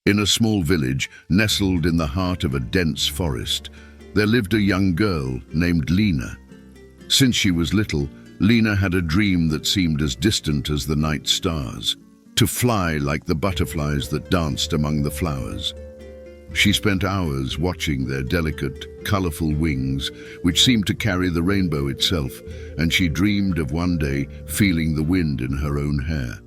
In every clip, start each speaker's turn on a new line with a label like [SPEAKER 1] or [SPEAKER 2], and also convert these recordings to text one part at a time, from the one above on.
[SPEAKER 1] In a small village, nestled in the heart of a dense forest, there lived a young girl named Lena. Since she was little, Lena had a dream that seemed as distant as the night stars, to fly like the butterflies that danced among the flowers. She spent hours watching their delicate, colorful wings, which seemed to carry the rainbow itself, and she dreamed of one day feeling the wind in her own hair.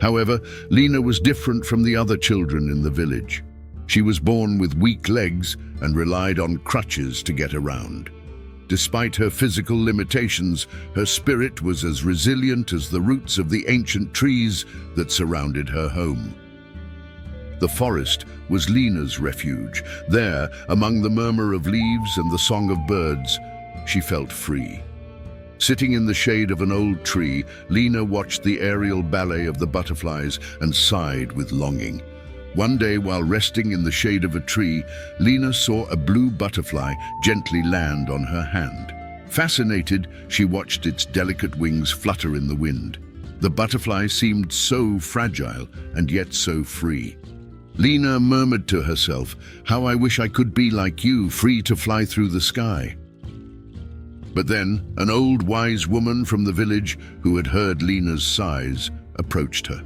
[SPEAKER 1] However, Lena was different from the other children in the village. She was born with weak legs and relied on crutches to get around. Despite her physical limitations, her spirit was as resilient as the roots of the ancient trees that surrounded her home. The forest was Lena's refuge. There, among the murmur of leaves and the song of birds, she felt free. Sitting in the shade of an old tree, Lena watched the aerial ballet of the butterflies and sighed with longing. One day, while resting in the shade of a tree, Lena saw a blue butterfly gently land on her hand. Fascinated, she watched its delicate wings flutter in the wind. The butterfly seemed so fragile and yet so free. Lena murmured to herself, "How I wish I could be like you, free to fly through the sky." But then, an old wise woman from the village who had heard Lena's sighs approached her.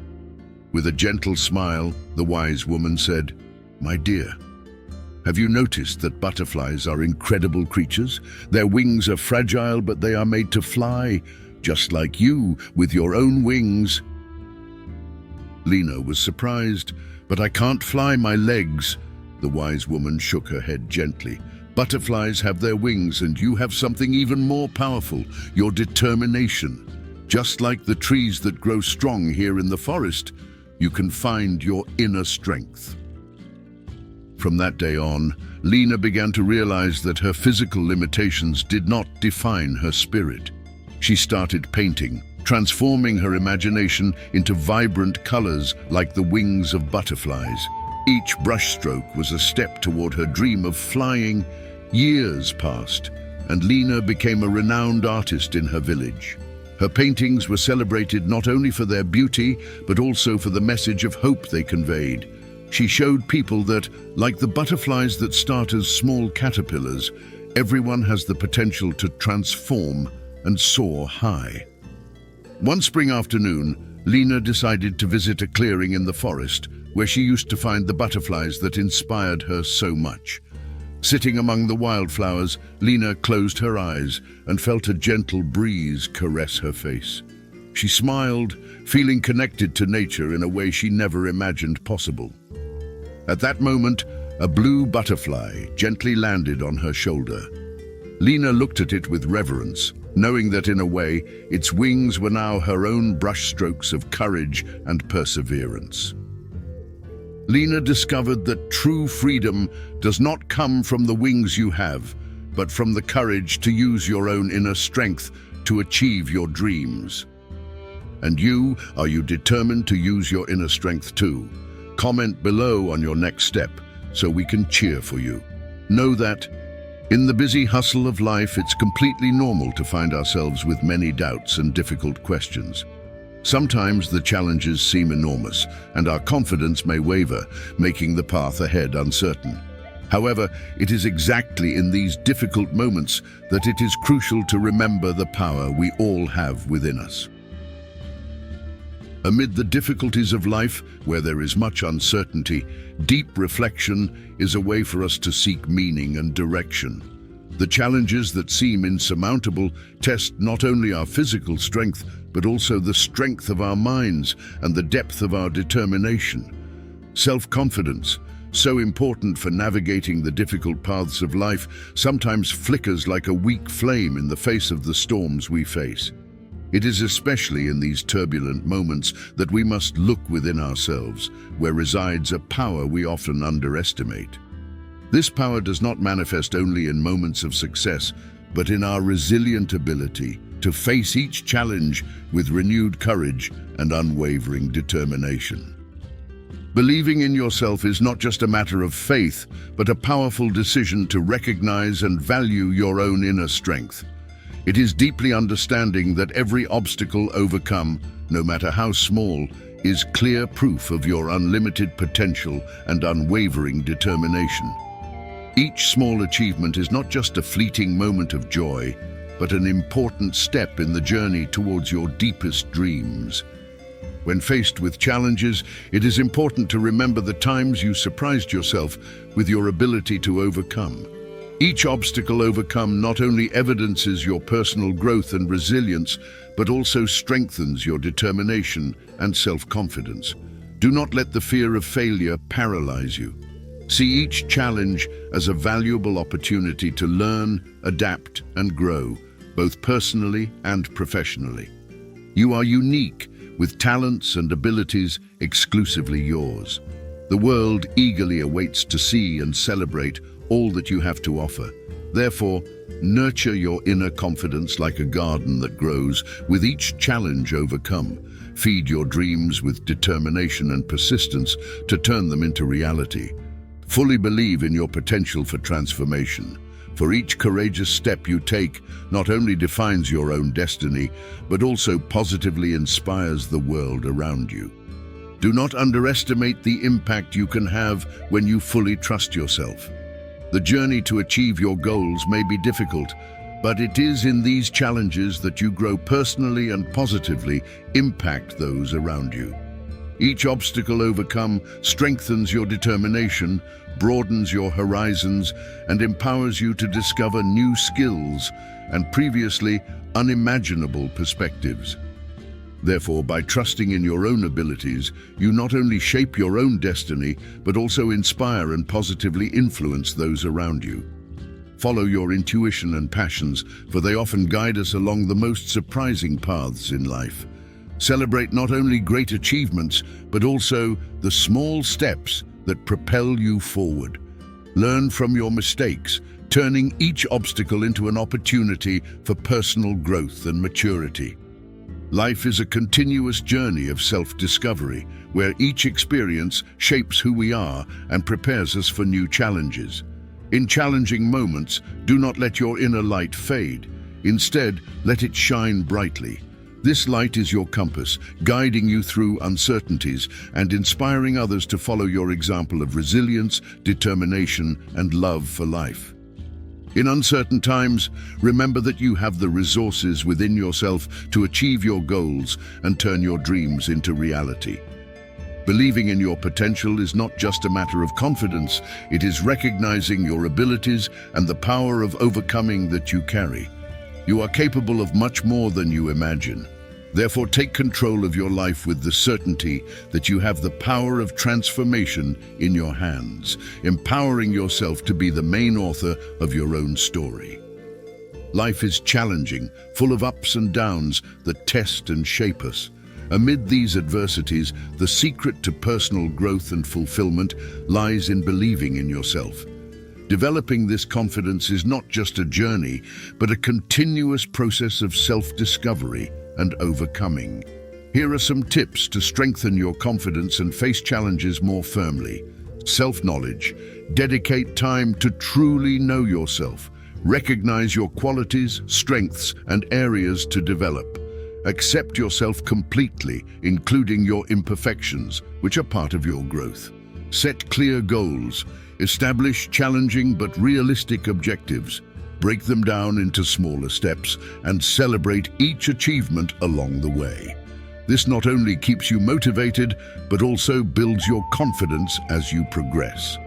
[SPEAKER 1] With a gentle smile, the wise woman said, "My dear, have you noticed that butterflies are incredible creatures? Their wings are fragile, but they are made to fly, just like you, with your own wings." Lena was surprised. "But I can't fly my legs." The wise woman shook her head gently. "Butterflies have their wings, and you have something even more powerful, your determination. Just like the trees that grow strong here in the forest, you can find your inner strength." From that day on, Lena began to realize that her physical limitations did not define her spirit. She started painting, transforming her imagination into vibrant colors like the wings of butterflies. Each brushstroke was a step toward her dream of flying. Years passed, and Lena became a renowned artist in her village. Her paintings were celebrated not only for their beauty, but also for the message of hope they conveyed. She showed people that, like the butterflies that start as small caterpillars, everyone has the potential to transform and soar high. One spring afternoon, Lena decided to visit a clearing in the forest where she used to find the butterflies that inspired her so much. Sitting among the wildflowers, Lena closed her eyes and felt a gentle breeze caress her face. She smiled, feeling connected to nature in a way she never imagined possible. At that moment, a blue butterfly gently landed on her shoulder. Lena looked at it with reverence, knowing that in a way, its wings were now her own brushstrokes of courage and perseverance. Lena discovered that true freedom does not come from the wings you have, but from the courage to use your own inner strength to achieve your dreams. And you, are you determined to use your inner strength too? Comment below on your next step so we can cheer for you. Know that in the busy hustle of life, it's completely normal to find ourselves with many doubts and difficult questions. Sometimes the challenges seem enormous, and our confidence may waver, making the path ahead uncertain. However, it is exactly in these difficult moments that it is crucial to remember the power we all have within us. Amid the difficulties of life, where there is much uncertainty, deep reflection is a way for us to seek meaning and direction. The challenges that seem insurmountable test not only our physical strength, but also the strength of our minds and the depth of our determination. Self-confidence, so important for navigating the difficult paths of life, sometimes flickers like a weak flame in the face of the storms we face. It is especially in these turbulent moments that we must look within ourselves, where resides a power we often underestimate. This power does not manifest only in moments of success, but in our resilient ability to face each challenge with renewed courage and unwavering determination. Believing in yourself is not just a matter of faith, but a powerful decision to recognize and value your own inner strength. It is deeply understanding that every obstacle overcome, no matter how small, is clear proof of your unlimited potential and unwavering determination. Each small achievement is not just a fleeting moment of joy, but an important step in the journey towards your deepest dreams. When faced with challenges, it is important to remember the times you surprised yourself with your ability to overcome. Each obstacle overcome not only evidences your personal growth and resilience, but also strengthens your determination and self-confidence. Do not let the fear of failure paralyze you. See each challenge as a valuable opportunity to learn, adapt, and grow, both personally and professionally. You are unique, with talents and abilities exclusively yours. The world eagerly awaits to see and celebrate all that you have to offer. Therefore, nurture your inner confidence like a garden that grows with each challenge overcome. Feed your dreams with determination and persistence to turn them into reality. Fully believe in your potential for transformation, for each courageous step you take not only defines your own destiny, but also positively inspires the world around you. Do not underestimate the impact you can have when you fully trust yourself. The journey to achieve your goals may be difficult, but it is in these challenges that you grow personally and positively impact those around you. Each obstacle overcome strengthens your determination, broadens your horizons, and empowers you to discover new skills and previously unimaginable perspectives. Therefore, by trusting in your own abilities, you not only shape your own destiny, but also inspire and positively influence those around you. Follow your intuition and passions, for they often guide us along the most surprising paths in life. Celebrate not only great achievements, but also the small steps that propel you forward. Learn from your mistakes, turning each obstacle into an opportunity for personal growth and maturity. Life is a continuous journey of self-discovery, where each experience shapes who we are and prepares us for new challenges. In challenging moments, do not let your inner light fade. Instead, let it shine brightly. This light is your compass, guiding you through uncertainties and inspiring others to follow your example of resilience, determination, and love for life. In uncertain times, remember that you have the resources within yourself to achieve your goals and turn your dreams into reality. Believing in your potential is not just a matter of confidence, it is recognizing your abilities and the power of overcoming that you carry. You are capable of much more than you imagine. Therefore, take control of your life with the certainty that you have the power of transformation in your hands, empowering yourself to be the main author of your own story. Life is challenging, full of ups and downs that test and shape us. Amid these adversities, the secret to personal growth and fulfillment lies in believing in yourself. Developing this confidence is not just a journey, but a continuous process of self-discovery and overcoming. Here are some tips to strengthen your confidence and face challenges more firmly. Self-knowledge. Dedicate time to truly know yourself. Recognize your qualities, strengths, and areas to develop. Accept yourself completely, including your imperfections, which are part of your growth. Set clear goals. Establish challenging but realistic objectives. Break them down into smaller steps and celebrate each achievement along the way. This not only keeps you motivated, but also builds your confidence as you progress.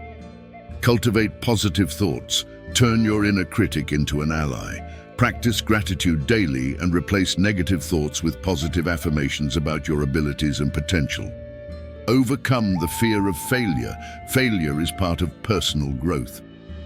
[SPEAKER 1] Cultivate positive thoughts. Turn your inner critic into an ally. Practice gratitude daily and replace negative thoughts with positive affirmations about your abilities and potential. Overcome the fear of failure. Failure is part of personal growth.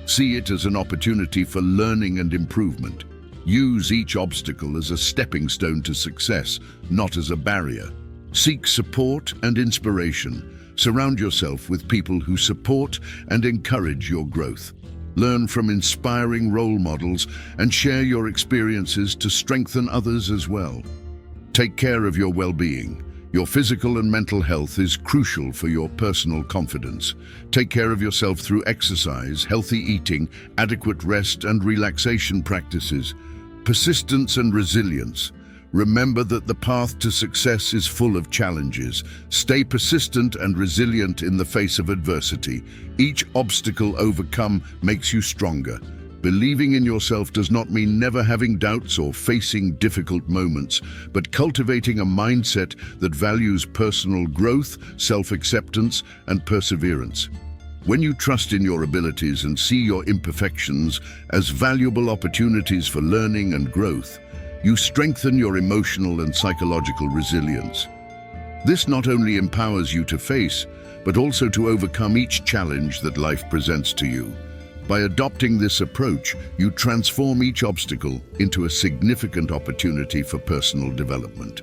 [SPEAKER 1] See it as an opportunity for learning and improvement. Use each obstacle as a stepping stone to success, not as a barrier. Seek support and inspiration. Surround yourself with people who support and encourage your growth. Learn from inspiring role models and share your experiences to strengthen others as well. Take care of your well-being. Your physical and mental health is crucial for your personal confidence. Take care of yourself through exercise, healthy eating, adequate rest, and relaxation practices. Persistence and resilience. Remember that the path to success is full of challenges. Stay persistent and resilient in the face of adversity. Each obstacle overcome makes you stronger. Believing in yourself does not mean never having doubts or facing difficult moments, but cultivating a mindset that values personal growth, self-acceptance, and perseverance. When you trust in your abilities and see your imperfections as valuable opportunities for learning and growth, you strengthen your emotional and psychological resilience. This not only empowers you to face, but also to overcome each challenge that life presents to you. By adopting this approach, you transform each obstacle into a significant opportunity for personal development.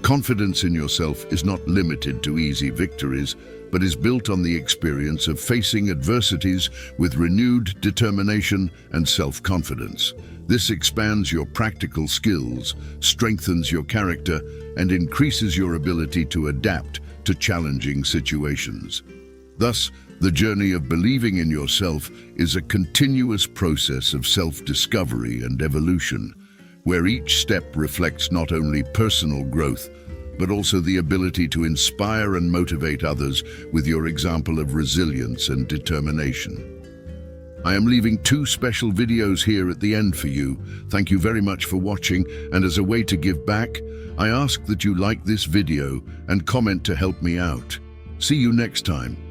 [SPEAKER 1] Confidence in yourself is not limited to easy victories, but is built on the experience of facing adversities with renewed determination and self-confidence. This expands your practical skills, strengthens your character, and increases your ability to adapt to challenging situations. Thus, the journey of believing in yourself is a continuous process of self-discovery and evolution, where each step reflects not only personal growth, but also the ability to inspire and motivate others with your example of resilience and determination. I am leaving 2 special videos here at the end for you. Thank you very much for watching, and as a way to give back, I ask that you like this video and comment to help me out. See you next time.